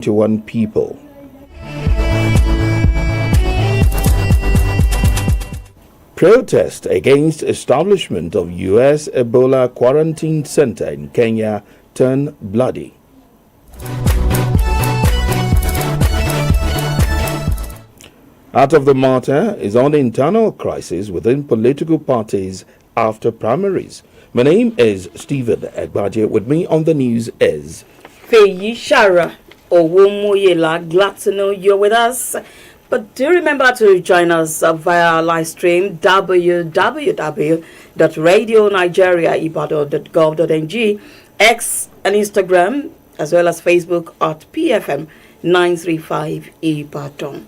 21 people. Protest against establishment of U.S. Ebola quarantine center in Kenya turn bloody. Out of the matter is on internal crisis within political parties after primaries. My name is Stephen Egbaje. With me on the news is Feyi Shara Owomoyela. Glad to know you're with us. But do remember to join us via live stream www.radionigeriaibadan.gov.ng, X and Instagram, as well as Facebook at PFM 935 Ibadan.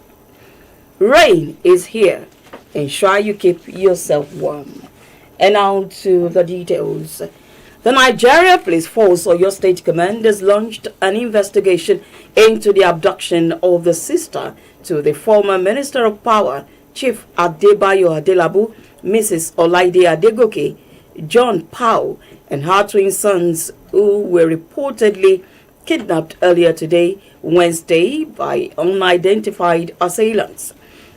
Rain is here. Ensure you keep yourself warm. And now to the details. The Nigeria Police Force or your state command has launched an investigation into the abduction of the sister to the former Minister of Power, Chief Adebayo Adelabu, Mrs. Olaide Adegoke, John Powell, and her twin sons, who were reportedly kidnapped earlier today, Wednesday, by unidentified assailants.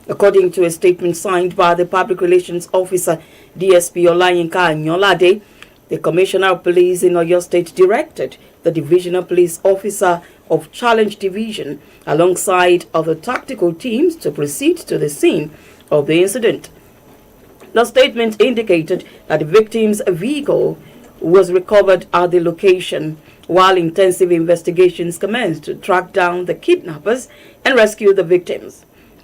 According to a statement signed by the Public Relations Officer, DSP Olayinka Anyolade, the Commissioner of Police in Oyo State directed the Divisional Police Officer of Challenge Division alongside other tactical teams to proceed to the scene of the incident. The statement indicated that the victim's vehicle was recovered at the location, while intensive investigations commenced to track down the kidnappers and rescue the victims.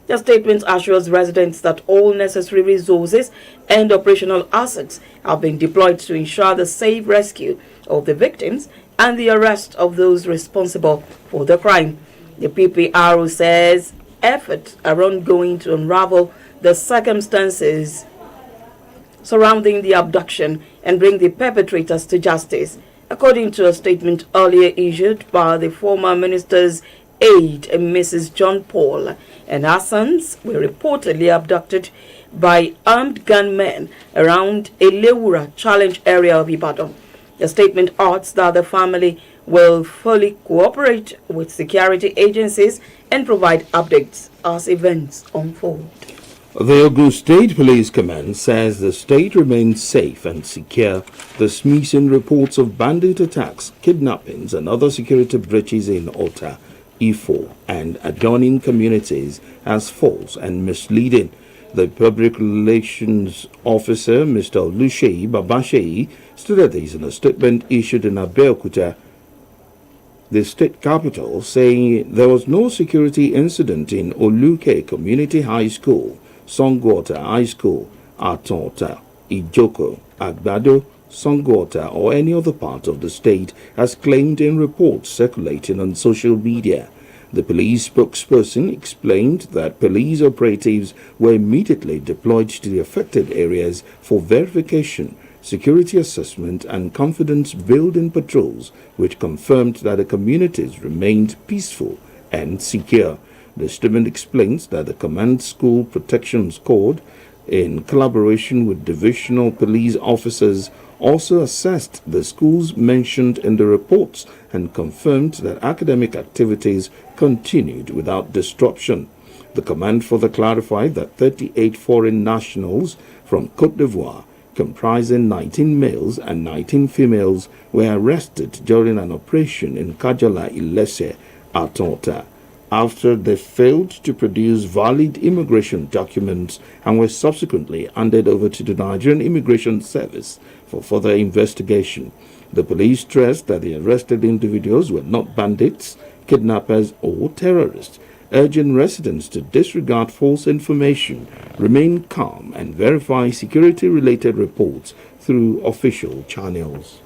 The statement assures residents that all necessary resources and operational assets have been deployed to ensure the safe rescue of the victims and the arrest of those responsible for the crime. The PPRO says efforts are ongoing to unravel the circumstances surrounding the abduction and bring the perpetrators to justice. According to a statement earlier issued by the former minister's aide, Mrs. John Paul, and her sons were reportedly abducted by armed gunmen around a Lewura Challenge area of Ibadan. The statement adds that the family will fully cooperate with security agencies and provide updates as events unfold. The Ogun State Police Command says the state remains safe and secure, dismissing reports of bandit attacks, kidnappings, and other security breaches in Ota, Ifo, and adjoining communities as false and misleading. The Public Relations Officer, Mr. Oluseyi Babasheyi, stated this in a statement issued in Abeokuta, the state capital, saying there was no security incident in Oluke Community High School, Songwater High School, Atonta, Ijoko, Agbado, Songwater, or any other part of the state, as claimed in reports circulating on social media. The police spokesperson explained that police operatives were immediately deployed to the affected areas for verification, security assessment, and confidence-building patrols, which confirmed that the communities remained peaceful and secure. The statement explains that the Command School Protection Squad, in collaboration with divisional police officers, also assessed the schools mentioned in the reports and confirmed that academic activities continued without disruption. The command further clarified that 38 foreign nationals from Côte d'Ivoire, comprising 19 males and 19 females, were arrested during an operation in Kajala Ilese, Atonta, after they failed to produce valid immigration documents and were subsequently handed over to the Nigerian Immigration Service for further investigation. The police stressed that the arrested individuals were not bandits, kidnappers, or terrorists, urging residents to disregard false information, remain calm, and verify security-related reports through official channels.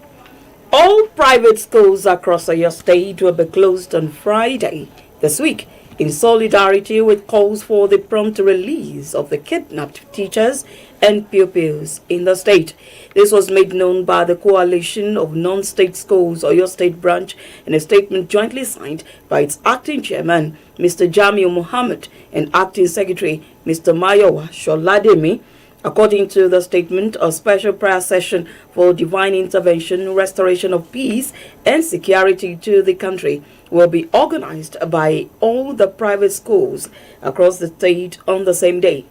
All private schools across your state will be closed on Friday this week in solidarity with calls for the prompt release of the kidnapped teachers and pupils in the state. This was made known by the Coalition of Non-State Schools Oyo State Branch in a statement jointly signed by its acting chairman, Mr. Jamiu Mohammed, and acting secretary, Mr. Mayowa Sholademi. According to the statement, a special prayer session for divine intervention, restoration of peace and security to the country will be organized by all the private schools across the state on the same day.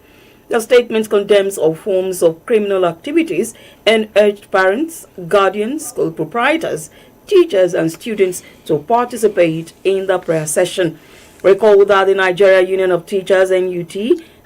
The statement condemns all forms of criminal activities and urged parents, guardians, school proprietors, teachers and students to participate in the prayer session. Recall that the Nigeria Union of Teachers (NUT)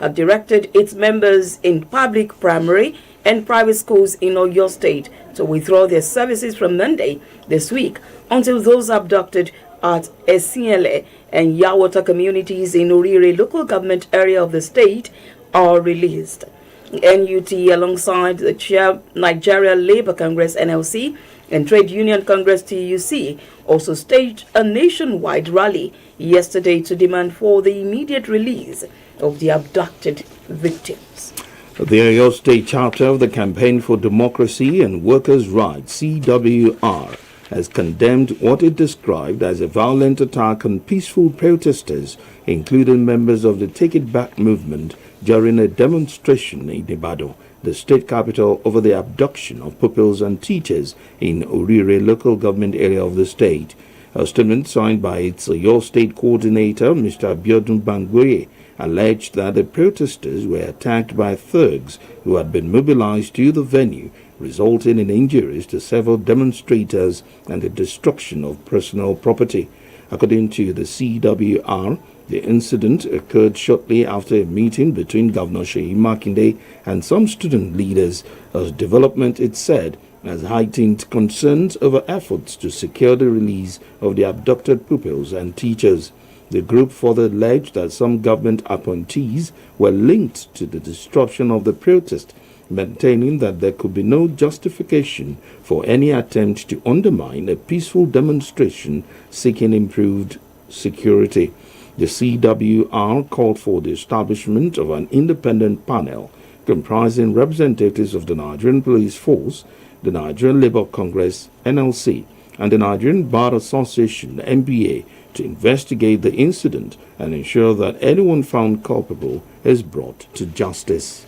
had directed its members in public, primary and private schools in Oyo State to withdraw their services from Monday this week until those abducted at Esiele and Yawata communities in Orire local government area of the state are released. NUT, alongside the Nigeria Labour Congress (NLC) and Trade Union Congress (TUC), also staged a nationwide rally yesterday to demand for the immediate release of the abducted victims. The Oyo State chapter of the Campaign for Democracy and Workers' Rights (CWR) has condemned what it described as a violent attack on peaceful protesters, including members of the Take It Back movement, during a demonstration in Ibadan, the state capital, over the abduction of pupils and teachers in Orire local government area of the state. A statement signed by its Oyo State coordinator, Mr. Abiodun Bangwe, alleged that the protesters were attacked by thugs who had been mobilized to the venue, resulting in injuries to several demonstrators and the destruction of personal property. According to the CWR, the incident occurred shortly after a meeting between Governor Seyi Makinde and some student leaders. A development, it said, has heightened concerns over efforts to secure the release of the abducted pupils and teachers. The group further alleged that some government appointees were linked to the disruption of the protest, maintaining that there could be no justification for any attempt to undermine a peaceful demonstration seeking improved security. The CWR called for the establishment of an independent panel comprising representatives of the Nigerian Police Force, the Nigerian Labour Congress (NLC), and the Nigerian Bar Association (NBA) to investigate the incident and ensure that anyone found culpable is brought to justice.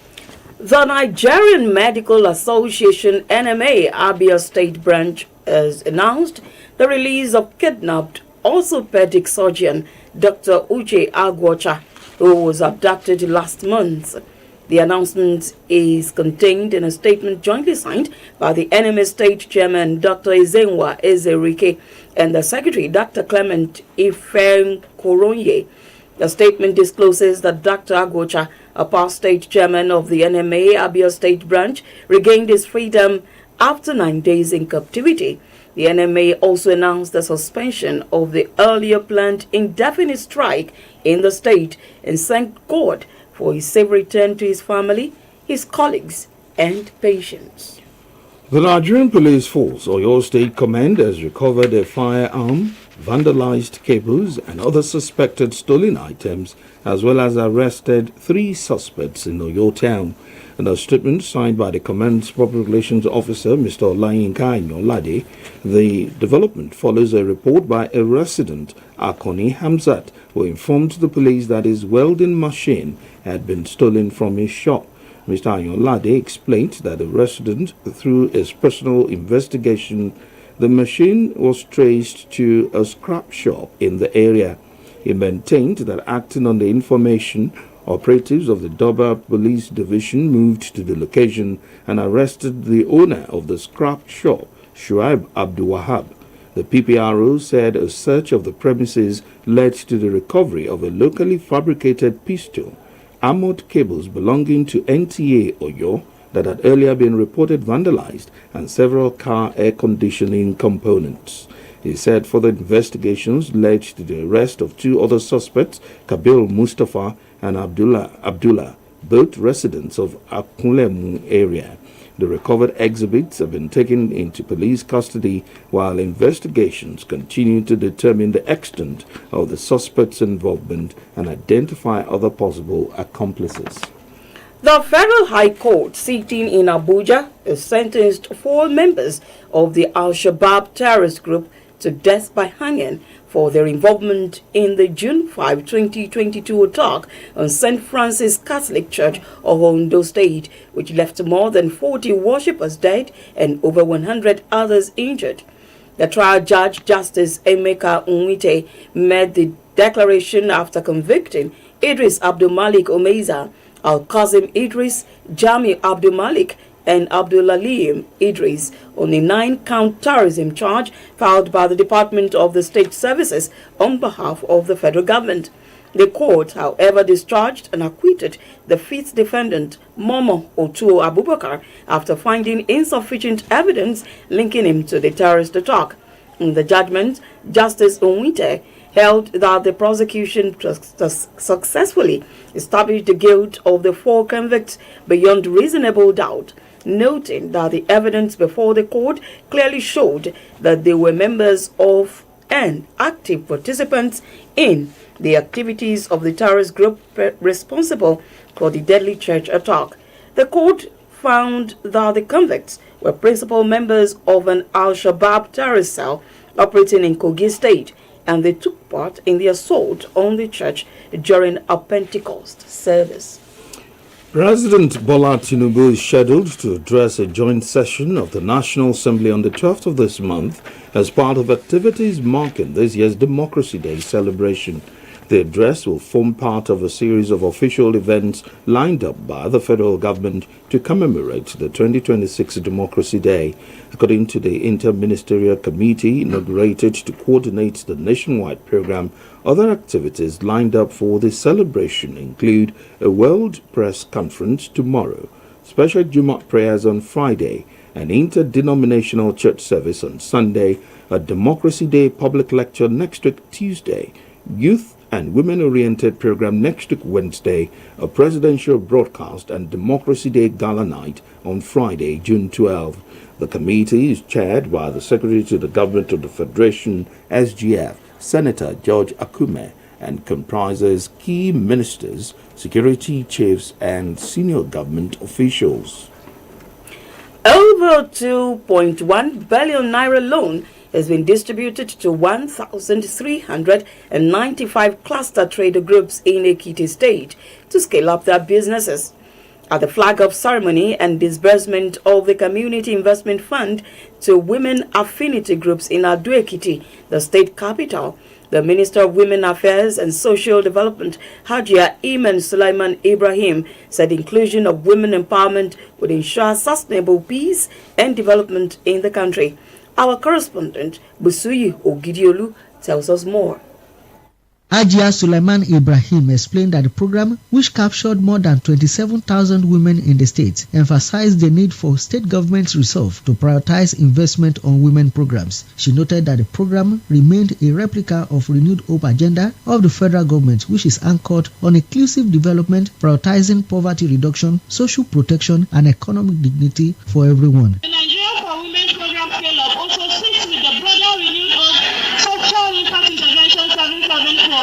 The Nigerian Medical Association (NMA) Abia State Branch has announced the release of kidnapped orthopedic surgeon Dr. Uche Agwocha, who was abducted last month. The announcement is contained in a statement jointly signed by the NMA State Chairman Dr. Ezenwa Ezerike and the Secretary Dr. Clement Ifem Koronye. The statement discloses that Dr. Agwocha, a past state chairman of the NMA Abia State Branch, regained his freedom after 9 days in captivity. The NMA also announced the suspension of the earlier planned indefinite strike in the state and thanked God for his safe return to his family, his colleagues, and patients. The Nigerian Police Force Oyo State Command has recovered a firearm, vandalized cables and other suspected stolen items, as well as arrested 3 suspects in Oyo town. In a statement signed by the command's public relations officer, Mr. Olayinka Anyolade, the development follows a report by a resident, Akoni Hamzat, who informed the police that his welding machine had been stolen from his shop. Mr. Anyolade explained that the resident, through his personal investigation, the machine was traced to a scrap shop in the area. He maintained that acting on the information, operatives of the Doba Police Division moved to the location and arrested the owner of the scrap shop, Shuaib Abdul Wahab. The PPRO said a search of the premises led to the recovery of a locally fabricated pistol, armored cables belonging to NTA Oyo that had earlier been reported vandalized, and several car air conditioning components. He said further investigations led to the arrest of 2 other suspects, Kabil Mustafa and Abdullah, both residents of Akunlemu area. The recovered exhibits have been taken into police custody while investigations continue to determine the extent of the suspects' involvement and identify other possible accomplices. The Federal High Court sitting in Abuja has sentenced 4 members of the Al-Shabaab terrorist group to death by hanging for their involvement in the June 5, 2022 attack on St. Francis Catholic Church of Ondo State, which left more than 40 worshippers dead and over 100 others injured. The trial judge, Justice Emeka Nwite, made the declaration after convicting Idris Abdul Malik Omeza, Al-Qasim Idris, Jami Abdul Malik, and Abdulalim Idris on a 9-count terrorism charge filed by the Department of the State Services on behalf of the federal government. The court, however, discharged and acquitted the fifth defendant, Momo Otuo Abubakar, after finding insufficient evidence linking him to the terrorist attack. In the judgment, Justice Onwite held that the prosecution successfully established the guilt of the 4 convicts beyond reasonable doubt, noting that the evidence before the court clearly showed that they were members of and active participants in the activities of the terrorist group responsible for the deadly church attack. The court found that the convicts were principal members of an Al-Shabaab terrorist cell operating in Kogi State, and they took part in the assault on the church during a Pentecost service. President Bola Tinubu is scheduled to address a joint session of the National Assembly on the 12th of this month as part of activities marking this year's Democracy Day celebration. The address will form part of a series of official events lined up by the federal government to commemorate the 2026 Democracy Day. According to the Interministerial Committee inaugurated to coordinate the nationwide program, other activities lined up for the celebration include a World Press Conference tomorrow, special Jumat prayers on Friday, an interdenominational church service on Sunday, a Democracy Day public lecture next week Tuesday, youth and women-oriented program next week Wednesday, a presidential broadcast and Democracy Day Gala Night on Friday, June 12. The committee is chaired by the Secretary to the Government of the Federation, SGF, Senator George Akume, and comprises key ministers, security chiefs, and senior government officials. Over 2.1 billion naira loan has been distributed to 1,395 cluster trader groups in Ekiti State to scale up their businesses. At the flag-off ceremony and disbursement of the Community Investment Fund to women affinity groups in Ado Ekiti, the state capital, the Minister of Women Affairs and Social Development, Hajia Iman Sulaiman Ibrahim, said inclusion of women empowerment would ensure sustainable peace and development in the country. Our correspondent, Busuyi Ogidiolu, tells us more. Hajia Sulaiman Ibrahim explained that the program, which captured more than 27,000 women in the state, emphasized the need for state government's resolve to prioritize investment on women programs. She noted that the program remained a replica of Renewed Hope agenda of the federal government, which is anchored on inclusive development, prioritizing poverty reduction, social protection, and economic dignity for everyone. The Nigeria for Women program scale-up also sits with the broader Renewed Hope Social Impact Intervention 774.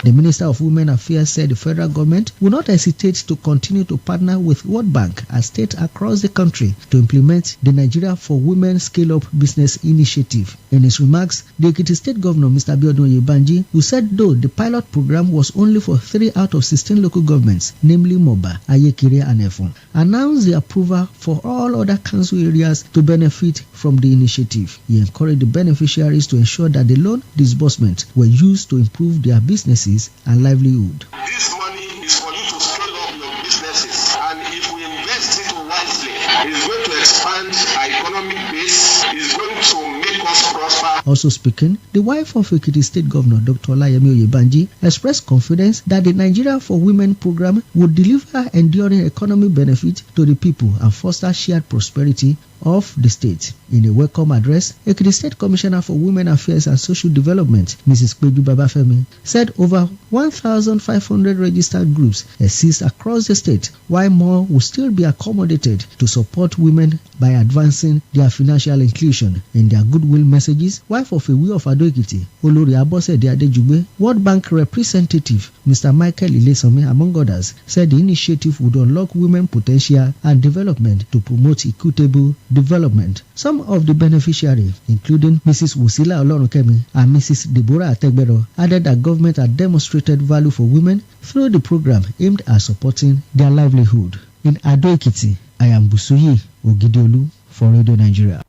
The Minister of Women Affairs said the federal government will not hesitate to continue to partner with World Bank and states across the country to implement the Nigeria for Women Scale-Up Business Initiative. In his remarks, the Ekiti State Governor, Mr. Abiodun Oyebanji, who said though the pilot program was only for 3 out of 16 local governments, namely Moba, Ayekire, and Efon, announced the approval for all other council areas to benefit from the initiative. He encouraged the beneficiaries to ensure that the loan disbursement were used to improve their businesses and livelihood. This money is for you to scale up your businesses, and if we invest it wisely, it's going to expand our economic base, it's going to make us prosper. Also speaking, the wife of Ekiti State Governor Dr. Olayemi Oyebanji expressed confidence that the Nigeria for Women program would deliver enduring economic benefit to the people and foster shared prosperity of the state. In a welcome address, Ekiti State Commissioner for Women Affairs and Social Development, Mrs. Kweju Babafemi, said over 1,500 registered groups exist across the state, while more will still be accommodated to support women by advancing their financial inclusion. In their goodwill messages, wife of Ewi of Ado Ekiti, Olori Abosede Adejugbe, World Bank representative Mr. Michael Ilesami, among others, said the initiative would unlock women potential and development to promote equitable development. Some of the beneficiaries, including Mrs. Wusila Olorunkemi and Mrs. Deborah Ategbero, added that government had demonstrated value for women through the program aimed at supporting their livelihood. In Ado Ekiti, I am Busuyi Ogidiolu for Radio Nigeria.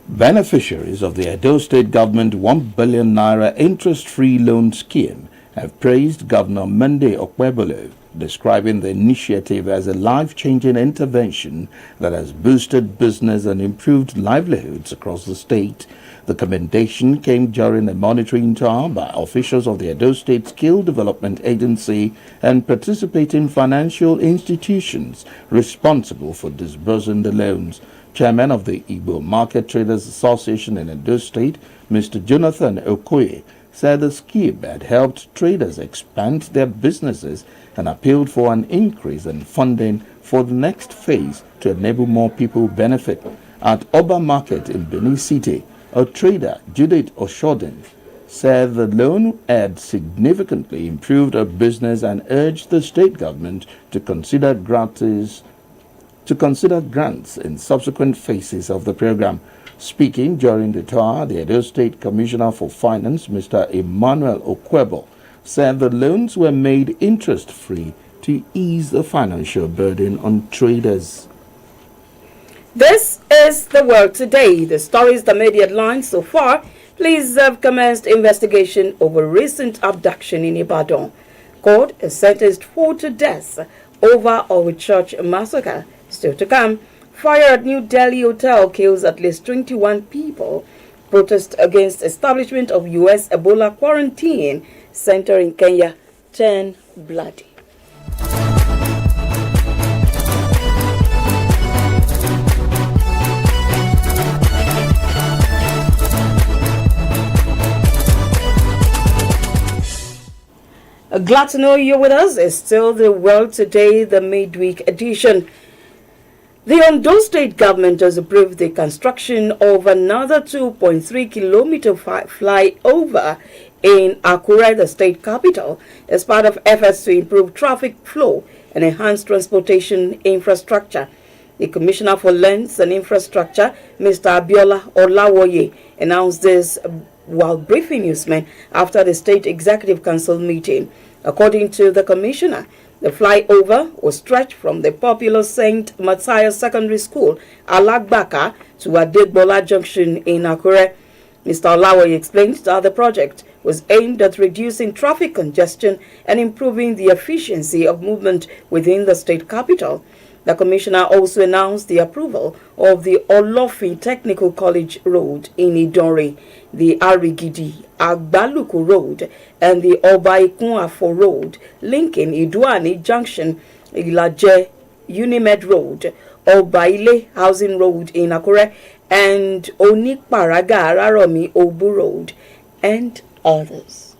Beneficiaries of the Edo State Government 1 billion naira interest-free loan scheme have praised Governor Monday Okwebolo, describing the initiative as a life-changing intervention that has boosted business and improved livelihoods across the state. The commendation came during a monitoring tour by officials of the Edo State Skill Development Agency and participating financial institutions responsible for disbursing the loans. Chairman of the Igbo Market Traders Association in Edo State, Mr. Jonathan Okoye, said the scheme had helped traders expand their businesses and appealed for an increase in funding for the next phase to enable more people benefit. At Oba Market in Benin City, a trader, Judith Oshodin, said the loan had significantly improved her business and urged the state government to consider grants in subsequent phases of the program. Speaking during the tour, the Edo State Commissioner for Finance, Mr. Emmanuel Okwebo, said the loans were made interest-free to ease the financial burden on traders. This is The World Today. The stories that made the headlines so far. Police have commenced investigation over recent abduction in Ibadan. Court has sentenced 4 to death over our church massacre. Still to come. Fire at New Delhi hotel kills at least 21 people. Protest against establishment of U.S. Ebola quarantine center in Kenya turn bloody. Glad to know you're with us. It's still The World Today, the midweek edition. The Ondo State government has approved the construction of another 2.3-kilometer flyover in Akure, the state capital, as part of efforts to improve traffic flow and enhance transportation infrastructure. The Commissioner for Lands and Infrastructure, Mr. Abiola Olawoye, announced this while briefing newsmen after the State Executive Council meeting. According to the Commissioner, the flyover will stretch from the popular St. Matthias Secondary School, Alagbaka, to Adegbola Junction in Akure. Mr. Olawoye explained that the project was aimed at reducing traffic congestion and improving the efficiency of movement within the state capital. The Commissioner also announced the approval of the Olofin Technical College Road in Idori, the Arigidi Agbaluku Road, and the Obaikun-Afo Road, linking Iduani Junction, Ilaje Unimed Road, Obaile Housing Road in Akure, and Onikparaga Araromi Obu Road, and others.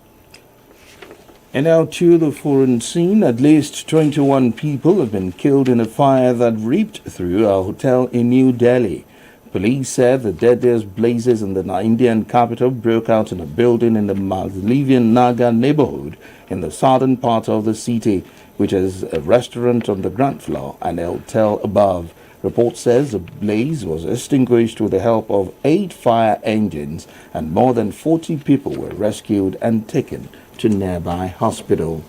And now to the foreign scene. At least 21 people have been killed in a fire that ripped through a hotel in New Delhi. Police said the deadliest blazes in the Indian capital broke out in a building in the Maldivian Nagar neighborhood in the southern part of the city, which has a restaurant on the ground floor and a hotel above. Report says the blaze was extinguished with the help of 8 fire engines, and more than 40 people were rescued and taken to nearby hospital.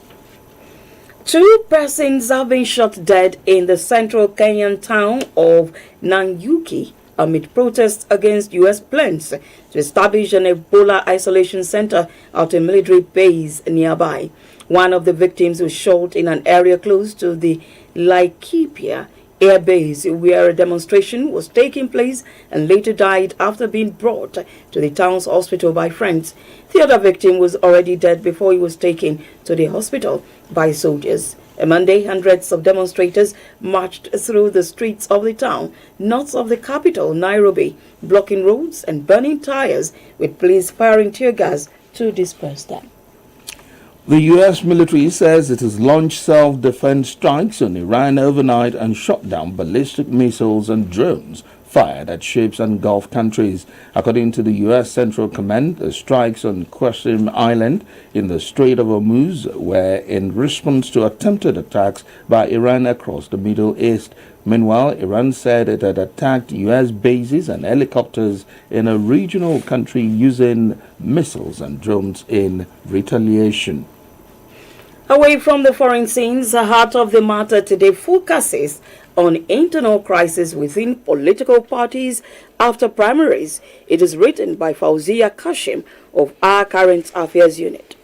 2 persons have been shot dead in the central Kenyan town of Nanyuki amid protests against U.S. plans to establish an Ebola isolation center at a military base nearby. One of the victims was shot in an area close to the Laikipia Air Base, where a demonstration was taking place, and later died after being brought to the town's hospital by friends. The other victim was already dead before he was taken to the hospital by soldiers. On Monday, hundreds of demonstrators marched through the streets of the town, north of the capital, Nairobi, blocking roads and burning tires, with police firing tear gas to disperse them. The U.S. military says it has launched self-defense strikes on Iran overnight and shot down ballistic missiles and drones fired at ships and Gulf countries. According to the U.S. Central Command, the strikes on Qasim Island in the Strait of Hormuz were in response to attempted attacks by Iran across the Middle East. Meanwhile, Iran said it had attacked U.S. bases and helicopters in a regional country using missiles and drones in retaliation. Away from the foreign scenes, the heart of the matter today focuses on internal crisis within political parties after primaries. It is written by Fauzia Kashim of our Current Affairs Unit.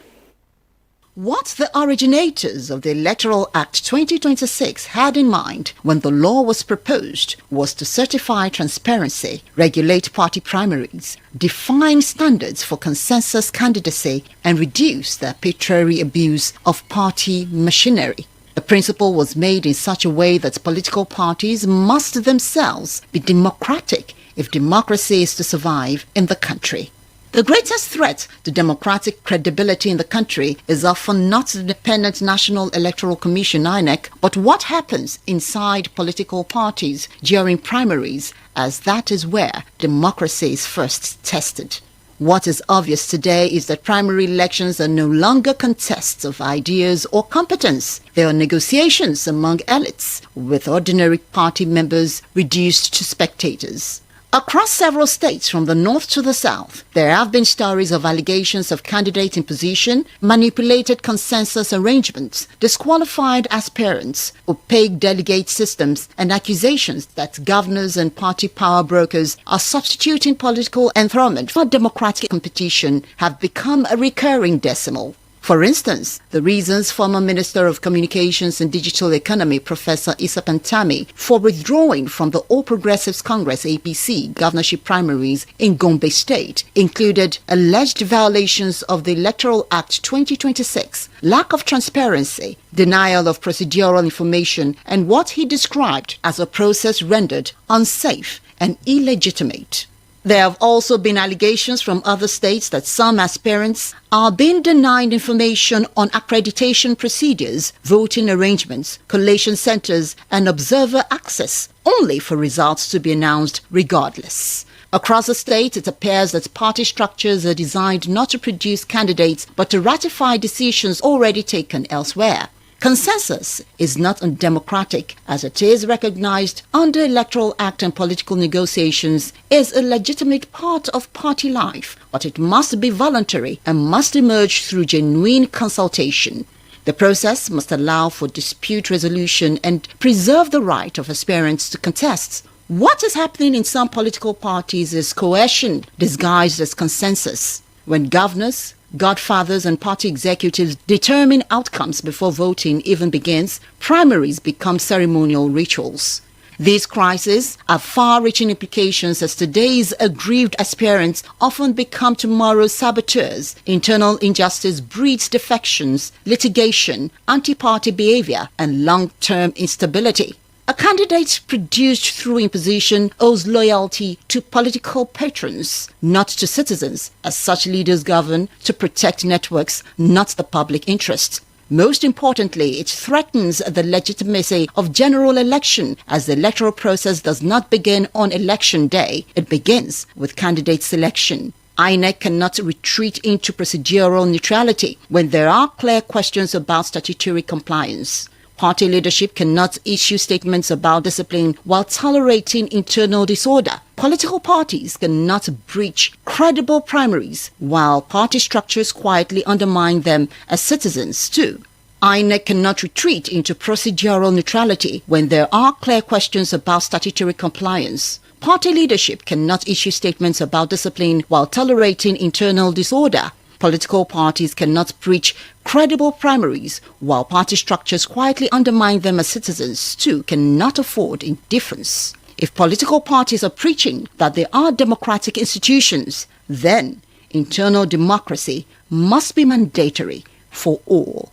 What the originators of the Electoral Act 2026 had in mind when the law was proposed was to certify transparency, regulate party primaries, define standards for consensus candidacy, and reduce the arbitrary abuse of party machinery. The principle was made in such a way that political parties must themselves be democratic if democracy is to survive in the country. The greatest threat to democratic credibility in the country is often not the Independent National Electoral Commission (INEC), but what happens inside political parties during primaries, as that is where democracy is first tested. What is obvious today is that primary elections are no longer contests of ideas or competence. They are negotiations among elites, with ordinary party members reduced to spectators. Across several states from the north to the south, there have been stories of allegations of candidate imposition, manipulated consensus arrangements, disqualified aspirants, opaque delegate systems, and accusations that governors and party power brokers are substituting political enthrallment for democratic competition have become a recurring decimal. For instance, the reasons former Minister of Communications and Digital Economy Professor Issa Pantami for withdrawing from the All Progressives Congress APC governorship primaries in Gombe State included alleged violations of the Electoral Act 2026, lack of transparency, denial of procedural information, and what he described as a process rendered unsafe and illegitimate. There have also been allegations from other states that some aspirants are being denied information on accreditation procedures, voting arrangements, collation centers, and observer access, only for results to be announced regardless. Across the state, it appears that party structures are designed not to produce candidates, but to ratify decisions already taken elsewhere. Consensus is not undemocratic, as it is recognized under Electoral Act and political negotiations is a legitimate part of party life, but it must be voluntary and must emerge through genuine consultation. The process must allow for dispute resolution and preserve the right of aspirants to contest. What is happening in some political parties is coercion disguised as consensus. When governors, godfathers and party executives determine outcomes before voting even begins, primaries become ceremonial rituals. These crises have far-reaching implications as today's aggrieved aspirants often become tomorrow's saboteurs. Internal injustice breeds defections, litigation, anti-party behavior, and long-term instability. A candidate produced through imposition owes loyalty to political patrons, not to citizens, as such leaders govern to protect networks, not the public interest. Most importantly, it threatens the legitimacy of general election, as the electoral process does not begin on election day. It begins with candidate selection. INEC cannot retreat into procedural neutrality when there are clear questions about statutory compliance. Party leadership cannot issue statements about discipline while tolerating internal disorder. Political parties cannot breach credible primaries while party structures quietly undermine them as citizens too. INEC cannot retreat into procedural neutrality when there are clear questions about statutory compliance. Party leadership cannot issue statements about discipline while tolerating internal disorder. Political parties cannot breach credible primaries, while party structures quietly undermine them as citizens too cannot afford indifference. If political parties are preaching that they are democratic institutions, then internal democracy must be mandatory for all.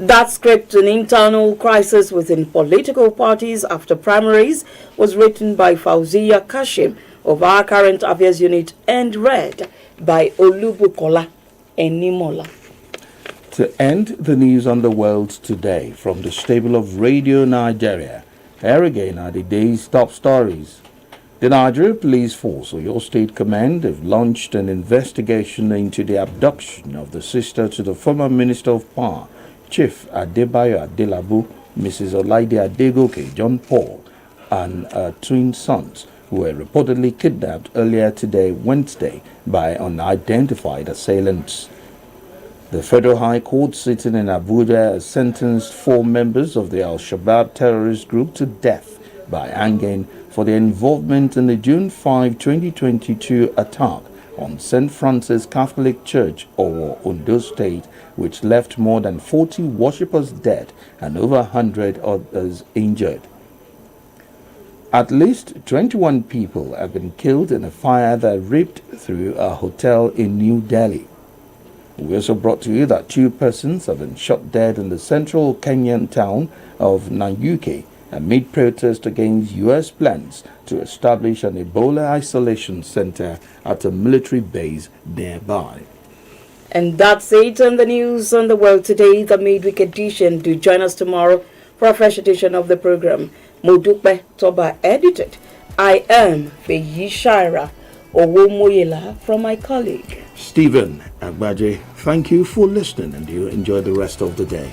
That script, An Internal Crisis Within Political Parties After Primaries, was written by Fauzia Kashim of our Current Affairs Unit and read by Olubukola Enimola. To end the news on the world today from the stable of Radio Nigeria, Here again are the day's top stories. The Nigeria Police Force, or your state command, have launched an investigation into the abduction of the sister to the former Minister of Power, Chief Adebayo Adelabu, Mrs. Olaide Adegoke, John Paul, and her twin sons, who were reportedly kidnapped earlier today, Wednesday, by unidentified assailants. The Federal High Court sitting in Abuja has sentenced 4 members of the Al-Shabaab terrorist group to death by hanging for their involvement in the June 5, 2022 attack on St. Francis Catholic Church, Owo, Ondo State, which left more than 40 worshippers dead and over 100 others injured. At least 21 people have been killed in a fire that ripped through a hotel in New Delhi. We also brought to you that 2 persons have been shot dead in the central Kenyan town of Nanyuki amid protest against U.S. plans to establish an Ebola isolation center at a military base nearby. And that's it on the news on the world today, the midweek edition. Do join us tomorrow for a fresh edition of the program. Modupe Toba edited. I am Feyi Shaira Owomoyela from my colleague Stephen Agbaje, thank you for listening and you enjoy the rest of the day.